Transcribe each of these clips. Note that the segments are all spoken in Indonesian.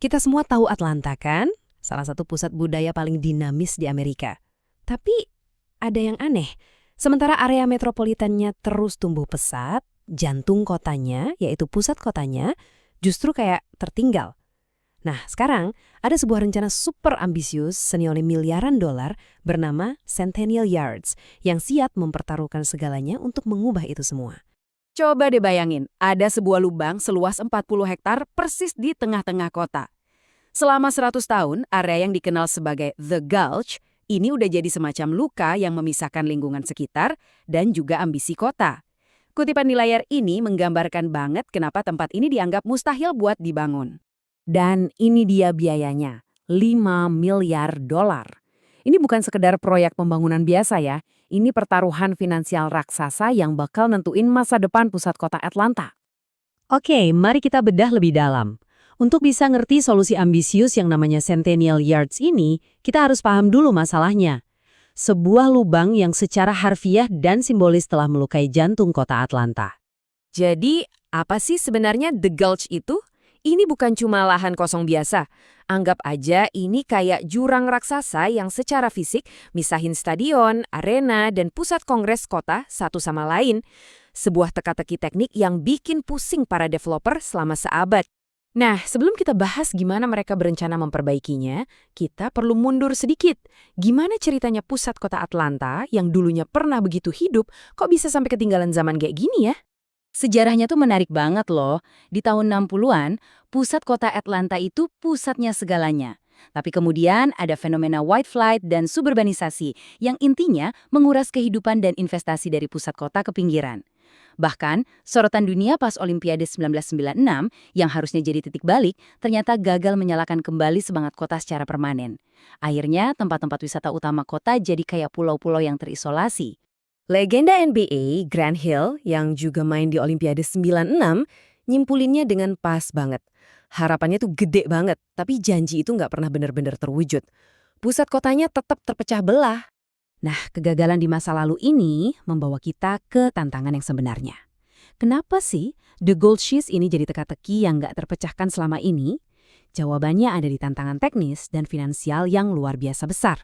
Kita semua tahu Atlanta kan? Salah satu pusat budaya paling dinamis di Amerika. Tapi ada yang aneh. Sementara area metropolitannya terus tumbuh pesat, jantung kotanya, yaitu pusat kotanya, justru kayak tertinggal. Nah, sekarang ada sebuah rencana super ambisius senilai miliaran dolar bernama Centennial Yards yang siap mempertaruhkan segalanya untuk mengubah itu semua. Coba deh bayangin, ada sebuah lubang seluas 40 hektar persis di tengah-tengah kota. Selama 100 tahun, area yang dikenal sebagai The Gulch ini udah jadi semacam luka yang memisahkan lingkungan sekitar dan juga ambisi kota. Kutipan di layar ini menggambarkan banget kenapa tempat ini dianggap mustahil buat dibangun. Dan ini dia biayanya, 5 miliar dolar. Ini bukan sekedar proyek pembangunan biasa ya, ini pertaruhan finansial raksasa yang bakal nentuin masa depan pusat kota Atlanta. Oke, mari kita bedah lebih dalam. Untuk bisa ngerti solusi ambisius yang namanya Centennial Yards ini, kita harus paham dulu masalahnya. Sebuah lubang yang secara harfiah dan simbolis telah melukai jantung kota Atlanta. Jadi, apa sih sebenarnya The Gulch itu? Ini bukan cuma lahan kosong biasa. Anggap aja ini kayak jurang raksasa yang secara fisik misahin stadion, arena, dan pusat kongres kota satu sama lain. Sebuah teka-teki teknik yang bikin pusing para developer selama seabad. Nah, sebelum kita bahas gimana mereka berencana memperbaikinya, kita perlu mundur sedikit. Gimana ceritanya pusat kota Atlanta yang dulunya pernah begitu hidup, kok bisa sampai ketinggalan zaman kayak gini ya? Sejarahnya tuh menarik banget loh. Di tahun 60-an, pusat kota Atlanta itu pusatnya segalanya. Tapi kemudian ada fenomena white flight dan suburbanisasi yang intinya menguras kehidupan dan investasi dari pusat kota ke pinggiran. Bahkan, sorotan dunia pas Olimpiade 1996 yang harusnya jadi titik balik, ternyata gagal menyalakan kembali semangat kota secara permanen. Akhirnya, tempat-tempat wisata utama kota jadi kayak pulau-pulau yang terisolasi. Legenda NBA, Grant Hill, yang juga main di Olimpiade 96, nyimpulinnya dengan pas banget. Harapannya tuh gede banget, tapi janji itu nggak pernah benar-benar terwujud. Pusat kotanya tetap terpecah belah. Nah, kegagalan di masa lalu ini membawa kita ke tantangan yang sebenarnya. Kenapa sih The Gulch ini jadi teka-teki yang nggak terpecahkan selama ini? Jawabannya ada di tantangan teknis dan finansial yang luar biasa besar.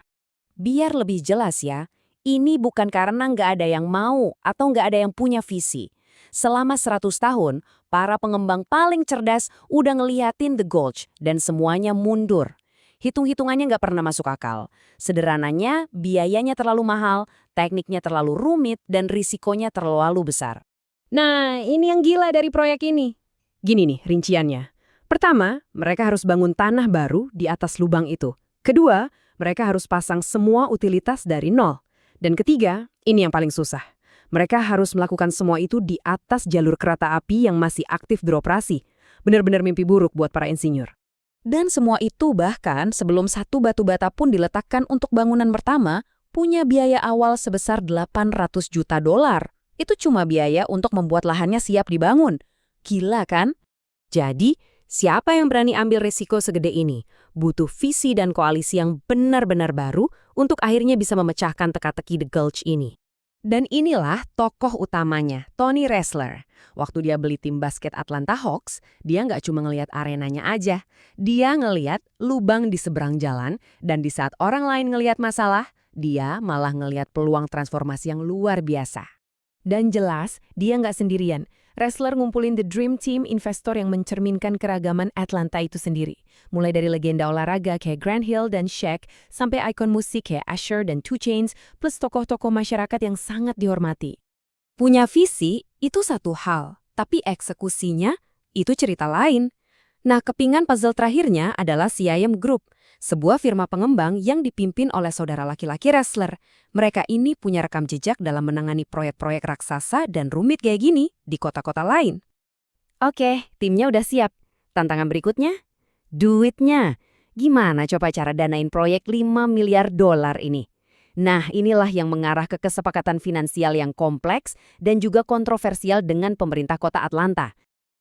Biar lebih jelas ya, ini bukan karena nggak ada yang mau atau nggak ada yang punya visi. Selama 100 tahun, para pengembang paling cerdas udah ngeliatin The Gulch dan semuanya mundur. Hitung-hitungannya nggak pernah masuk akal. Sederhananya, biayanya terlalu mahal, tekniknya terlalu rumit, dan risikonya terlalu besar. Nah, ini yang gila dari proyek ini. Gini nih rinciannya. Pertama, mereka harus bangun tanah baru di atas lubang itu. Kedua, mereka harus pasang semua utilitas dari nol. Dan ketiga, ini yang paling susah. Mereka harus melakukan semua itu di atas jalur kereta api yang masih aktif beroperasi. Benar-benar mimpi buruk buat para insinyur. Dan semua itu bahkan sebelum satu batu bata pun diletakkan untuk bangunan pertama, punya biaya awal sebesar 800 juta dolar. Itu cuma biaya untuk membuat lahannya siap dibangun. Gila kan? Jadi, siapa yang berani ambil risiko segede ini? Butuh visi dan koalisi yang benar-benar baru untuk akhirnya bisa memecahkan teka-teki The Gulch ini. Dan inilah tokoh utamanya, Tony Ressler. Waktu dia beli tim basket Atlanta Hawks, dia nggak cuma ngelihat arenanya aja. Dia ngelihat lubang di seberang jalan, dan di saat orang lain ngelihat masalah, dia malah ngelihat peluang transformasi yang luar biasa. Dan jelas, dia nggak sendirian. Ressler ngumpulin the dream team investor yang mencerminkan keragaman Atlanta itu sendiri. Mulai dari legenda olahraga kayak Grant Hill dan Shaq, sampai ikon musik kayak Usher dan 2 Chainz, plus tokoh-tokoh masyarakat yang sangat dihormati. Punya visi itu satu hal, tapi eksekusinya itu cerita lain. Nah, kepingan puzzle terakhirnya adalah CIM Group, sebuah firma pengembang yang dipimpin oleh saudara laki-laki Ressler. Mereka ini punya rekam jejak dalam menangani proyek-proyek raksasa dan rumit kayak gini di kota-kota lain. Oke, timnya udah siap. Tantangan berikutnya? Duitnya. Gimana coba cara danain proyek 5 miliar dolar ini? Nah, inilah yang mengarah ke kesepakatan finansial yang kompleks dan juga kontroversial dengan pemerintah kota Atlanta.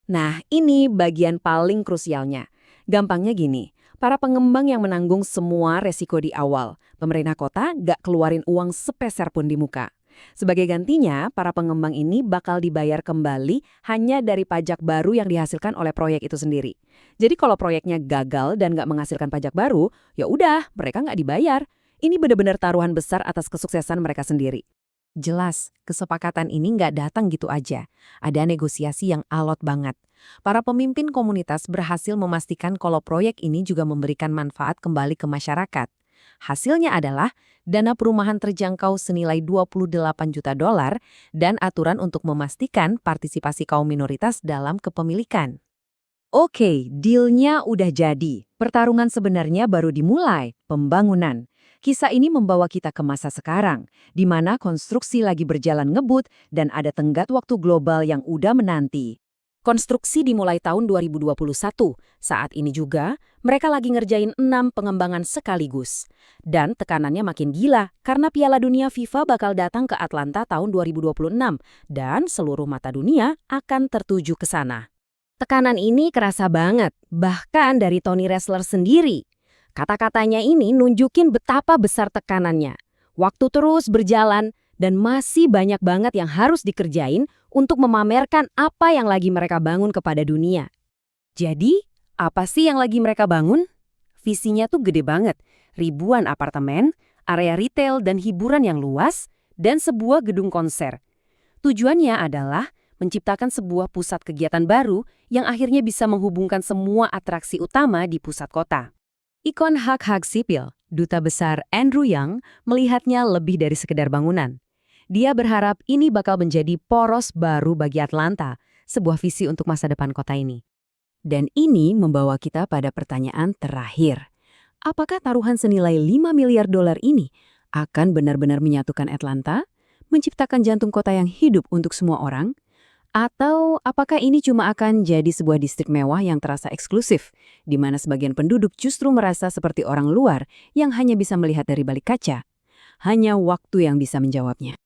Nah, ini bagian paling krusialnya. Gampangnya gini, para pengembang yang menanggung semua resiko di awal. Pemerintah kota nggak keluarin uang sepeser pun di muka. Sebagai gantinya, para pengembang ini bakal dibayar kembali hanya dari pajak baru yang dihasilkan oleh proyek itu sendiri. Jadi kalau proyeknya gagal dan nggak menghasilkan pajak baru, ya udah, mereka nggak dibayar. Ini benar-benar taruhan besar atas kesuksesan mereka sendiri. Jelas, kesepakatan ini nggak datang gitu aja. Ada negosiasi yang alot banget. Para pemimpin komunitas berhasil memastikan kalau proyek ini juga memberikan manfaat kembali ke masyarakat. Hasilnya adalah dana perumahan terjangkau senilai 28 juta dolar dan aturan untuk memastikan partisipasi kaum minoritas dalam kepemilikan. Oke, dealnya udah jadi. Pertarungan sebenarnya baru dimulai, pembangunan. Kisah ini membawa kita ke masa sekarang, di mana konstruksi lagi berjalan ngebut dan ada tenggat waktu global yang udah menanti. Konstruksi dimulai tahun 2021. Saat ini juga, mereka lagi ngerjain 6 pengembangan sekaligus. Dan tekanannya makin gila karena Piala Dunia FIFA bakal datang ke Atlanta tahun 2026 dan seluruh mata dunia akan tertuju ke sana. Tekanan ini kerasa banget, bahkan dari Tony Ressler sendiri. Kata-katanya ini nunjukin betapa besar tekanannya. Waktu terus berjalan dan masih banyak banget yang harus dikerjain untuk memamerkan apa yang lagi mereka bangun kepada dunia. Jadi, apa sih yang lagi mereka bangun? Visinya tuh gede banget. Ribuan apartemen, area retail dan hiburan yang luas, dan sebuah gedung konser. Tujuannya adalah menciptakan sebuah pusat kegiatan baru yang akhirnya bisa menghubungkan semua atraksi utama di pusat kota. Ikon hak-hak sipil, Duta Besar Andrew Yang, melihatnya lebih dari sekedar bangunan. Dia berharap ini bakal menjadi poros baru bagi Atlanta, sebuah visi untuk masa depan kota ini. Dan ini membawa kita pada pertanyaan terakhir. Apakah taruhan senilai 5 miliar dolar ini akan benar-benar menyatukan Atlanta, menciptakan jantung kota yang hidup untuk semua orang? Atau apakah ini cuma akan jadi sebuah distrik mewah yang terasa eksklusif, di mana sebagian penduduk justru merasa seperti orang luar yang hanya bisa melihat dari balik kaca? Hanya waktu yang bisa menjawabnya.